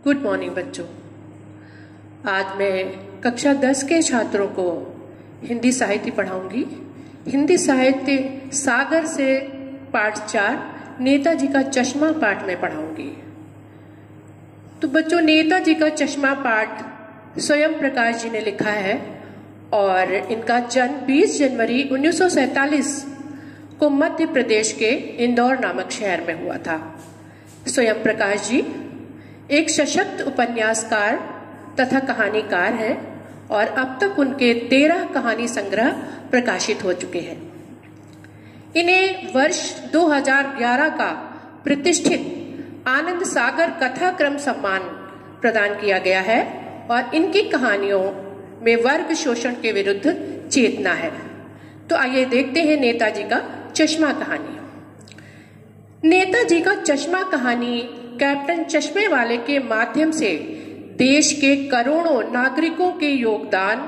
Good morning बच्चों। आज मैं कक्षा 10 के छात्रों को हिंदी साहित्य पढ़ाऊंगी। हिंदी साहित्य सागर से पाठ 4 नेताजी का चश्मा पाठ में पढ़ाऊंगी। तो बच्चों, नेताजी का चश्मा पाठ स्वयं प्रकाश जी ने लिखा है और इनका जन्म 20 जनवरी 1947 को मध्य प्रदेश के इंदौर नामक शहर में हुआ था। स्वयं प्रकाश जी एक सशक्त उपन्यासकार तथा कहानीकार हैं और अब तक उनके 13 कहानी संग्रह प्रकाशित हो चुके हैं। इन्हें वर्ष 2011 का प्रतिष्ठित आनंद सागर कथाक्रम सम्मान प्रदान किया गया है और इनकी कहानियों में वर्ग शोषण के विरुद्ध चेतना है। तो आइए देखते हैं नेताजी का चश्मा कहानी। नेताजी का चश्मा कहानी कैप्टन चश्मे वाले के माध्यम से देश के करोड़ों नागरिकों के योगदान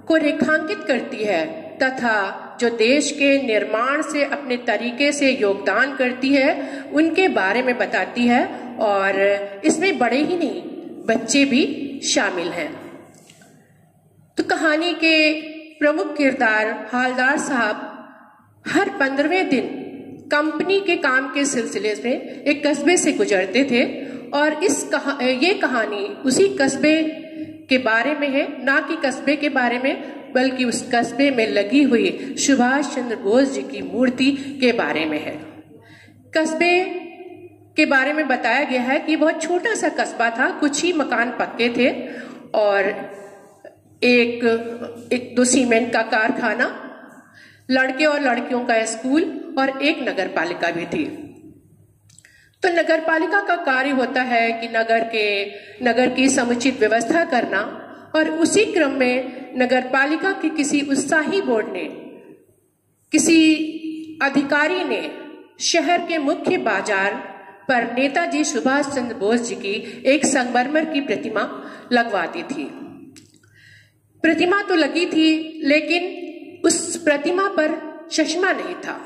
को रेखांकित करती है तथा जो देश के निर्माण से अपने तरीके से योगदान करती है उनके बारे में बताती है और इसमें बड़े ही नहीं बच्चे भी शामिल हैं। तो कहानी के प्रमुख किरदार हालदार साहब हर 15वें दिन कंपनी के काम के सिलसिले में एक कस्बे से गुजरते थे और ये कहानी उसी कस्बे के बारे में है, ना कि कस्बे के बारे में, बल्कि उस कस्बे में लगी हुई सुभाष चंद्र बोस जी की मूर्ति के बारे में है। कस्बे के बारे में बताया गया है कि बहुत छोटा सा कस्बा था, कुछ ही मकान पक्के थे और एक दो सीमेंट का कारखाना, लड़के और लड़कियों का स्कूल और एक नगर पालिका भी थी। तो नगर पालिका का कार्य होता है कि नगर की समुचित व्यवस्था करना और उसी क्रम में नगर पालिका की किसी उत्साही बोर्ड ने, किसी अधिकारी ने शहर के मुख्य बाजार पर नेताजी सुभाष चंद्र बोस जी की एक संगमरमर की प्रतिमा लगवा दी थी। प्रतिमा तो लगी थी लेकिन उस प्रतिमा पर चश्मा नहीं था।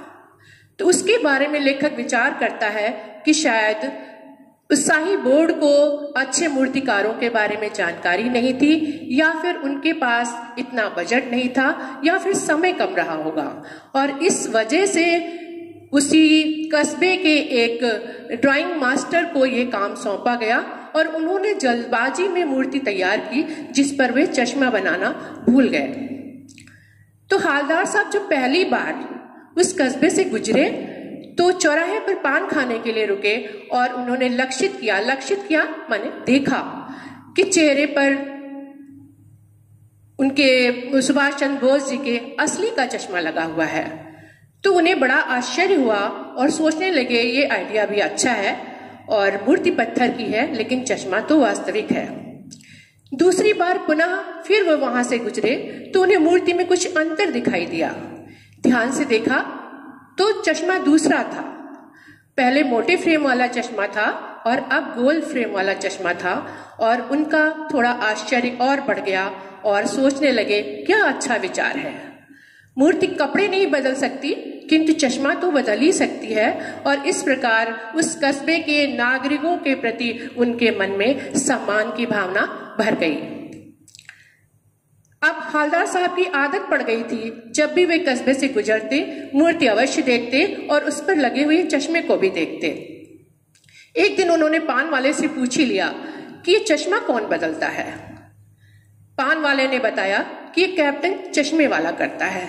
तो उसके बारे में लेखक विचार करता है कि शायद उत्साही बोर्ड को अच्छे मूर्तिकारों के बारे में जानकारी नहीं थी या फिर उनके पास इतना बजट नहीं था या फिर समय कम रहा होगा और इस वजह से उसी कस्बे के एक ड्राइंग मास्टर को ये काम सौंपा गया और उन्होंने जल्दबाजी में मूर्ति तैयार की जिस पर वे चश्मा बनाना भूल गए। तो हालदार साहब जो पहली बार उस कस्बे से गुजरे तो चौराहे पर पान खाने के लिए रुके और उन्होंने लक्षित किया माने देखा कि चेहरे पर उनके सुभाष चंद्र बोस जी के असली का चश्मा लगा हुआ है। तो उन्हें बड़ा आश्चर्य हुआ और सोचने लगे ये आइडिया भी अच्छा है और मूर्ति पत्थर की है लेकिन चश्मा तो वास्तविक है। दूसरी बार पुनः फिर वो वहां से गुजरे तो उन्हें मूर्ति में कुछ अंतर दिखाई दिया। ध्यान से देखा तो चश्मा दूसरा था। पहले मोटे फ्रेम वाला चश्मा था और अब गोल फ्रेम वाला चश्मा था और उनका थोड़ा आश्चर्य और बढ़ गया और सोचने लगे क्या अच्छा विचार है। मूर्ति कपड़े नहीं बदल सकती किंतु चश्मा तो बदल ही सकती है और इस प्रकार उस कस्बे के नागरिकों के प्रति उनके मन में सम्मान की भावना भर गई। अब हालदार साहब की आदत पड़ गई थी, जब भी वे कस्बे से गुजरते मूर्ति अवश्य देखते और उस पर लगे हुए चश्मे को भी देखते। एक दिन उन्होंने पान वाले से पूछ ही लिया कि ये चश्मा कौन बदलता है। पान वाले ने बताया कि ये कैप्टन चश्मे वाला करता है।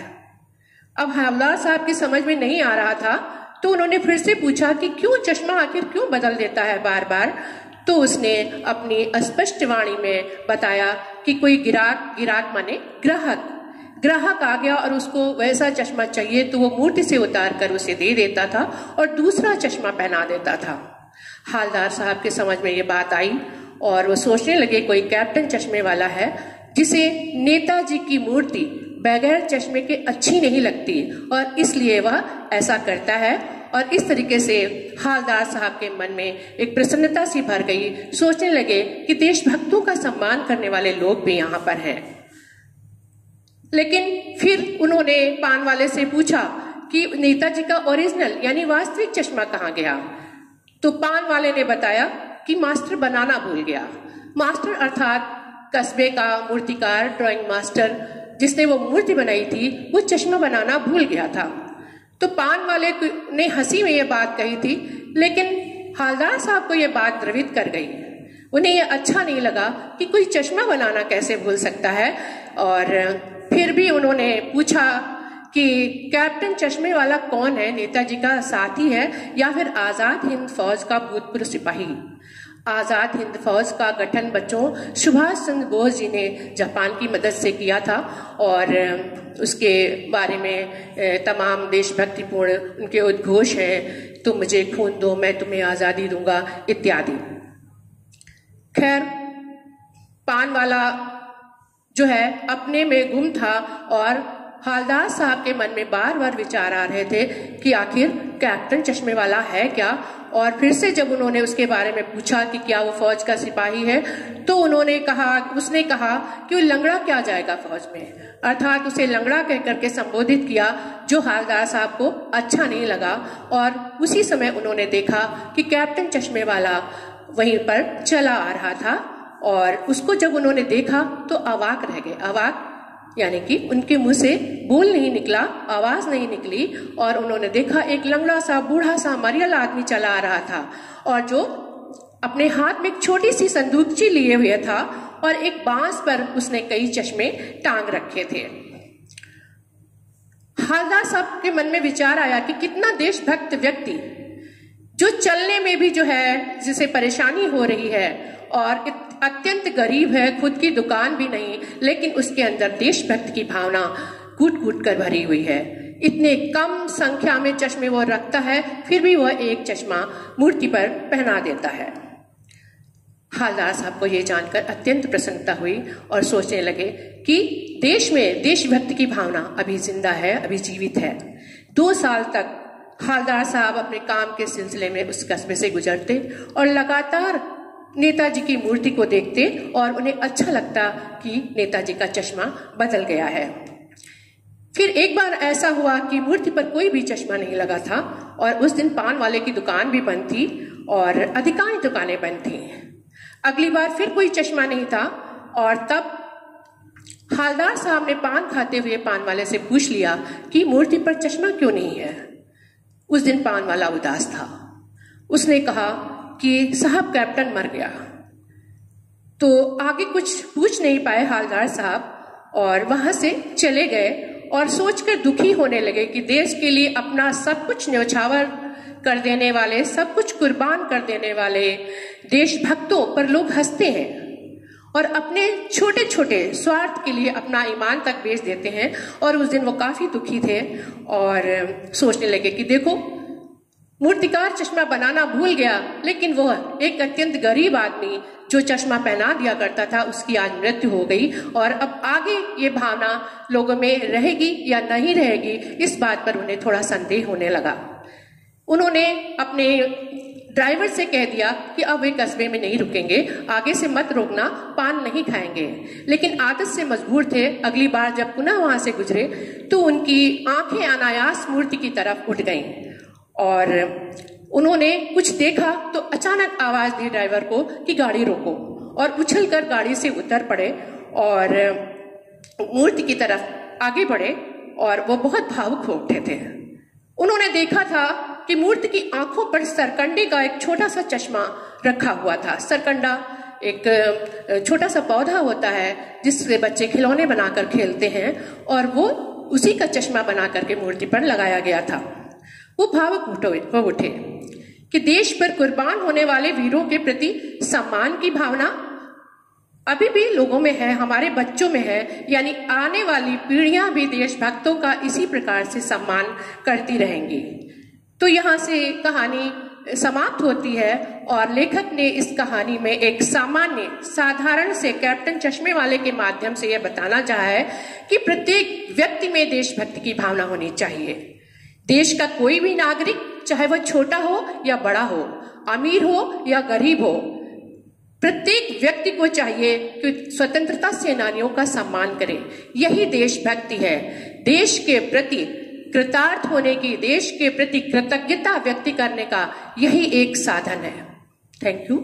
अब हालदार साहब की समझ में नहीं आ रहा था तो उन्होंने फिर से पूछा कि क्यों चश्मा आखिर क्यों बदल देता है बार बार। तो उसने अपनी अस्पष्ट वाणी में बताया कि कोई गिराक माने ग्राहक आ गया और उसको वैसा चश्मा चाहिए तो वो मूर्ति से उतार कर उसे दे देता था और दूसरा चश्मा पहना देता था। हालदार साहब के समझ में ये बात आई और वो सोचने लगे कोई कैप्टन चश्मे वाला है जिसे नेताजी की मूर्ति बगैर चश्मे के अच्छी नहीं लगती और इसलिए वह ऐसा करता है। और इस तरीके से हालदार साहब के मन में एक प्रसन्नता सी भर गई। सोचने लगे कि देशभक्तों का सम्मान करने वाले लोग भी यहाँ पर हैं। लेकिन फिर उन्होंने पान वाले से पूछा कि नेताजी का ओरिजिनल यानी वास्तविक चश्मा कहाँ गया। तो पान वाले ने बताया कि कि मास्टर बनाना भूल गया। मास्टर अर्थात कस्बे का मूर्तिकार, ड्राइंग मास्टर जिसने वो मूर्ति बनाई थी, वो चश्मा बनाना भूल गया था। तो पान वाले ने हंसी में ये बात कही थी, लेकिन हवलदार साहब को ये बात द्रवित कर गई। उन्हें ये अच्छा नहीं लगा कि कोई चश्मा बनाना कैसे भूल सकता है, और फिर भी उन्होंने पूछा कि कैप्टन चश्मे वाला कौन है, नेताजी का साथी है या फिर आजाद हिंद फौज का भूतपूर्व सिपाही। आजाद हिंद फौज का गठन बच्चों सुभाष चंद्र बोस जी ने जापान की मदद से किया था, और उसके बारे में तमाम देशभक्तिपूर्ण उनके उद्घोष हैं, तुम मुझे खून दो मैं तुम्हें आजादी दूंगा इत्यादि। खैर, पान वाला जो है अपने में गुम था, और हवलदार साहब के मन में बार बार विचार आ रहे थे कि आखिर कैप्टन चश्मे वाला है क्या। और फिर से जब उन्होंने उसके बारे में पूछा कि क्या वो फौज का सिपाही है, तो उसने कहा कि वो लंगड़ा क्या जाएगा फौज में, अर्थात उसे लंगड़ा कह करके संबोधित किया, जो हवलदार साहब को अच्छा नहीं लगा। और उसी समय उन्होंने देखा कि कैप्टन चश्मे वाला वहीं पर चला आ रहा था, और उसको जब उन्होंने देखा तो अवाक रह गए। अवाक यानी कि उनके मुंह से बोल नहीं निकला, आवाज नहीं निकली, और उन्होंने देखा एक लंगड़ा सा बूढ़ा सा मरियल आदमी चला आ रहा था, और जो अपने हाथ में एक छोटी सी संदूकची लिए हुए था, और एक बांस पर उसने कई चश्मे टांग रखे थे। हवलदार साहब के मन में विचार आया कि कितना देशभक्त व्यक्ति, जो चलने में भी जो है जिसे परेशानी हो रही है, और अत्यंत गरीब है, खुद की दुकान भी नहीं, लेकिन उसके अंदर देशभक्त की भावना कूट कूट कर भरी हुई है। इतने कम संख्या में चश्मे वो रखता है, फिर भी वह एक चश्मा मूर्ति पर पहना देता है। हवलदार साहब को ये जानकर अत्यंत प्रसन्नता हुई, और सोचने लगे कि देश में देशभक्त की भावना अभी जिंदा है, अभी जीवित है। 2 साल तक हवलदार साहब अपने काम के सिलसिले में उस कस्बे से गुजरते, और लगातार नेताजी की मूर्ति को देखते, और उन्हें अच्छा लगता कि नेताजी का चश्मा बदल गया है। फिर एक बार ऐसा हुआ कि मूर्ति पर कोई भी चश्मा नहीं लगा था, और उस दिन पान वाले की दुकान भी बंद थी, और अधिकांश दुकानें बंद थी। अगली बार फिर कोई चश्मा नहीं था, और तब हवलदार साहब ने पान खाते हुए पान वाले से पूछ लिया कि मूर्ति पर चश्मा क्यों नहीं है। उस दिन पान वाला उदास था। उसने कहा कि साहब कैप्टन मर गया। तो आगे कुछ पूछ नहीं पाए हवलदार साहब, और वहां से चले गए, और सोचकर दुखी होने लगे कि देश के लिए अपना सब कुछ न्यौछावर कर देने वाले, सब कुछ कुर्बान कर देने वाले देशभक्तों पर लोग हंसते हैं, और अपने छोटे छोटे स्वार्थ के लिए अपना ईमान तक बेच देते हैं। और उस दिन वो काफी दुखी थे, और सोचने लगे कि देखो, मूर्तिकार चश्मा बनाना भूल गया, लेकिन वह एक अत्यंत गरीब आदमी जो चश्मा पहना दिया करता था, उसकी आज मृत्यु हो गई, और अब आगे ये भावना लोगों में रहेगी या नहीं रहेगी, इस बात पर उन्हें थोड़ा संदेह होने लगा। उन्होंने अपने ड्राइवर से कह दिया कि अब वे कस्बे में नहीं रुकेंगे, आगे से मत रोकना, पान नहीं खाएंगे। लेकिन आदत से मजबूर थे। अगली बार जब पुनः वहां से गुजरे तो उनकी आंखें अनायास मूर्ति की तरफ उठ गईं, और उन्होंने कुछ देखा तो अचानक आवाज दी ड्राइवर को कि गाड़ी रोको, और उछलकर गाड़ी से उतर पड़े और मूर्ति की तरफ आगे बढ़े, और वो बहुत भावुक हो उठे थे। उन्होंने देखा था कि मूर्ति की आंखों पर सरकंडे का एक छोटा सा चश्मा रखा हुआ था। सरकंडा एक छोटा सा पौधा होता है जिससे बच्चे खिलौने बनाकर खेलते हैं, और वो उसी का चश्मा बना करके मूर्ति पर लगाया गया था। वो भावुक हो उठे कि देश पर कुर्बान होने वाले वीरों के प्रति सम्मान की भावना अभी भी लोगों में है, हमारे बच्चों में है, यानी आने वाली पीढ़ियां भी देशभक्तों का इसी प्रकार से सम्मान करती रहेंगी। तो यहाँ से कहानी समाप्त होती है, और लेखक ने इस कहानी में एक सामान्य साधारण से कैप्टन चश्मे वाले के माध्यम से यह बताना चाहा है कि प्रत्येक व्यक्ति में देशभक्ति की भावना होनी चाहिए। देश का कोई भी नागरिक, चाहे वह छोटा हो या बड़ा हो, अमीर हो या गरीब हो, प्रत्येक व्यक्ति को चाहिए कि स्वतंत्रता सेनानियों का सम्मान करे। यही देशभक्ति है। देश के प्रति कृतार्थ होने की, देश के प्रति कृतज्ञता व्यक्त करने का यही एक साधन है। Thank you.